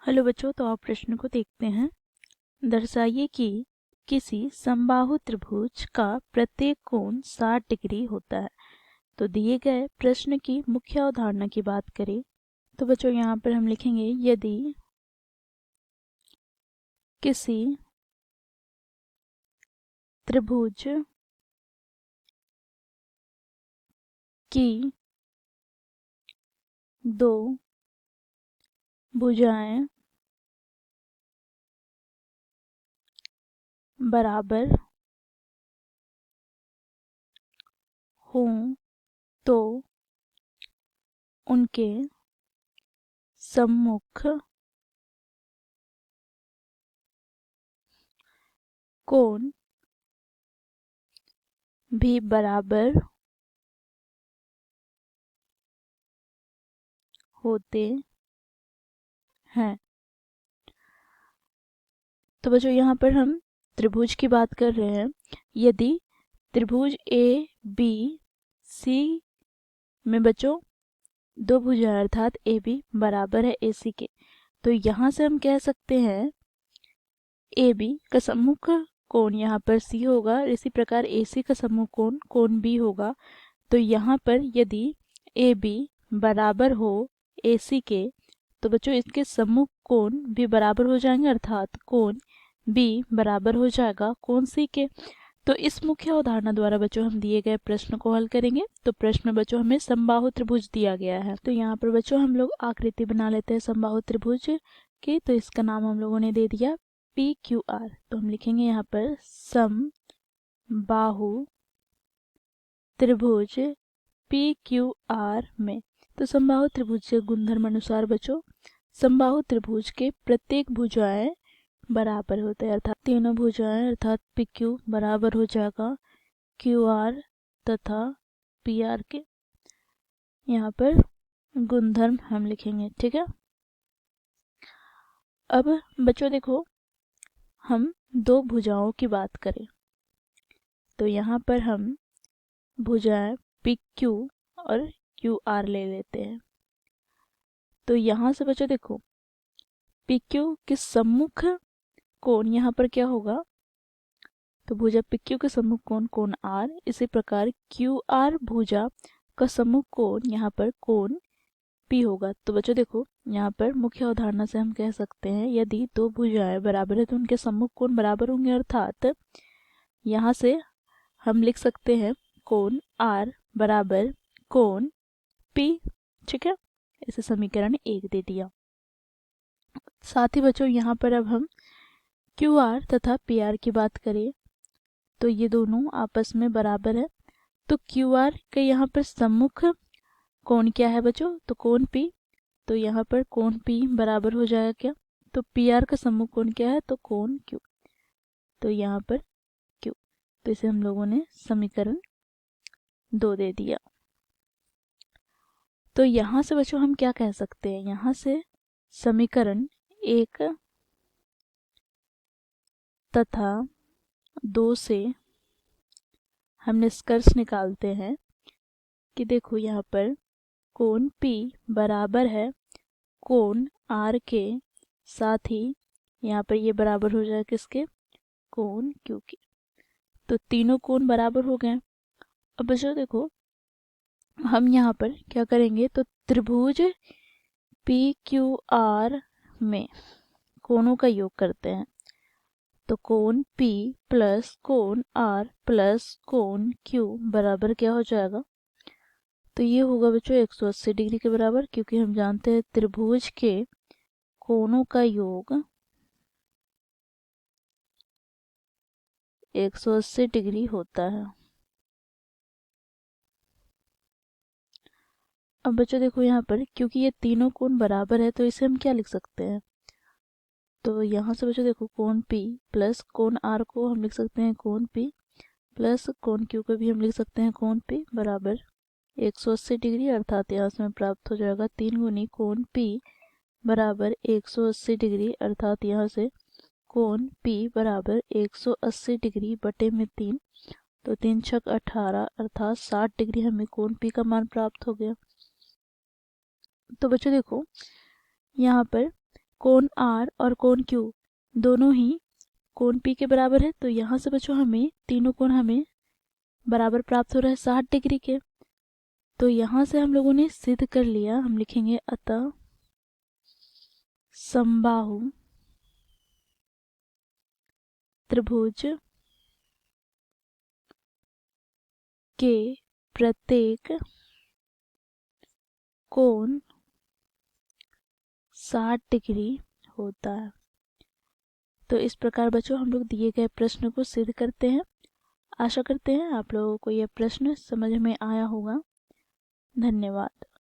Hello बच्चों, तो आप प्रश्न को देखते हैं। दर्शाइए कि किसी समबाहु त्रिभुज का प्रत्येक कोण 60 डिग्री होता है। तो दिए गए प्रश्न की मुख्य अवधारणा की बात करें तो बच्चों यहाँ पर हम लिखेंगे, यदि किसी त्रिभुज की दो भुजाएं बराबर हों तो उनके सम्मुख कोण भी बराबर होते हैं। तो बच्चों यहाँ पर हम त्रिभुज की बात कर रहे हैं। यदि त्रिभुज ए बी सी में बच्चों दो भुजाएं अर्थात ए बी बराबर है ए सी के, तो यहाँ से हम कह सकते हैं ए बी का सम्मुख कोण यहाँ पर सी होगा, इसी प्रकार ए सी का सम्मुख कोण कोण बी होगा। तो यहाँ पर यदि ए बी बराबर हो ए सी के, तो बच्चों इसके सम्मुख कोण भी बराबर हो जाएंगे, अर्थात कोण बी बराबर हो जाएगा कोण सी के। तो इस मुख्य अवधारणा द्वारा बच्चों हम दिए गए प्रश्न को हल करेंगे। तो प्रश्न में बच्चों हमें समबाहु त्रिभुज दिया गया है, तो यहाँ पर बच्चों हम लोग आकृति बना लेते हैं समबाहु त्रिभुज की। तो इसका नाम हम लोगों ने दे दिया पी क्यू आर। तो हम लिखेंगे यहाँ पर समबाहु त्रिभुज पी क्यू आर में। तो समबाहु त्रिभुज के गुणधर्म अनुसार बच्चों समबाहु त्रिभुज के प्रत्येक भुजाएं बराबर होते हैं, अर्थात तीनों भुजाएं अर्थात पी क्यू बराबर हो जाएगा क्यू आर तथा पी आर के। यहाँ पर गुणधर्म हम लिखेंगे, ठीक है। अब बच्चों देखो, हम दो भुजाओं की बात करें तो यहाँ पर हम भुजाएं पी क्यू और क्यू आर ले लेते हैं। तो यहाँ से बच्चों देखो, पी क्यू के सम्मुख कोण यहाँ पर क्या होगा, तो भुजा पी क्यू के सम्मुख कोण कोण आर, इसी प्रकार क्यू आर भुजा का सम्मुख कोण यहाँ पर कोण पी होगा। तो बच्चों देखो, यहाँ पर मुख्य अवधारणा से हम कह सकते हैं यदि दो भुजाएं बराबर है तो उनके सम्मुख कोण बराबर होंगे, अर्थात यहाँ से हम लिख सकते हैं कोण आर बराबर कोण पी, ठीक है। इसे समीकरण 1 दे दिया। साथ ही बच्चों यहाँ पर अब हम क्यू आर तथा पी आर की बात करें तो ये दोनों आपस में बराबर है। तो क्यू आर के यहाँ पर सम्मुख कोण क्या है बच्चों, तो कोण पी। तो यहाँ पर कोण पी बराबर हो जाएगा क्या, तो पी आर का सम्मुख कोण क्या है, तो कोण क्यू। तो यहाँ पर क्यू, तो इसे हम लोगों ने समीकरण 2 दे दिया। तो यहाँ से बच्चों हम क्या कह सकते हैं, यहाँ से समीकरण 1 तथा 2 से हम निष्कर्ष निकालते हैं कि देखो यहाँ पर कोण P बराबर है कोण R के, साथ ही यहाँ पर ये बराबर हो जाए किसके, कोण Q के। तो तीनों कोण बराबर हो गए। अब बच्चों देखो, हम यहाँ पर क्या करेंगे, तो त्रिभुज PQR में कोणों का योग करते हैं। तो कोण P प्लस कोण R प्लस कोण Q बराबर क्या हो जाएगा, तो ये होगा बच्चों 180 डिग्री के बराबर, क्योंकि हम जानते हैं त्रिभुज के कोणों का योग 180 डिग्री होता है। अब बच्चों देखो यहाँ पर, क्योंकि ये तीनों कोण बराबर है तो इसे हम क्या लिख सकते हैं, तो यहाँ से बच्चों देखो कोण P प्लस कोण R को हम लिख सकते हैं कोण P प्लस कोण Q को भी हम लिख सकते हैं कोण P बराबर 180 डिग्री, अर्थात यहाँ से हमें प्राप्त हो जाएगा 3 गुनी कोण P बराबर 180 डिग्री, अर्थात यहाँ से कोण P बराबर 180 डिग्री बटे में 3, तो 3 छक 18 अर्थात 60 डिग्री हमें कोण P का मान प्राप्त हो गया। तो बच्चों देखो यहाँ पर कोण आर और कोण क्यू दोनों ही कोण पी के बराबर है। तो यहाँ से बच्चों हमें तीनों कोण हमें बराबर प्राप्त हो रहा है 60 डिग्री के। तो यहाँ से हम लोगों ने सिद्ध कर लिया। हम लिखेंगे अतः समबाहु त्रिभुज के प्रत्येक कोण 60 डिग्री होता है। तो इस प्रकार बच्चों हम लोग दिए गए प्रश्न को सिद्ध करते हैं। आशा करते हैं आप लोगों को यह प्रश्न समझ में आया होगा। धन्यवाद।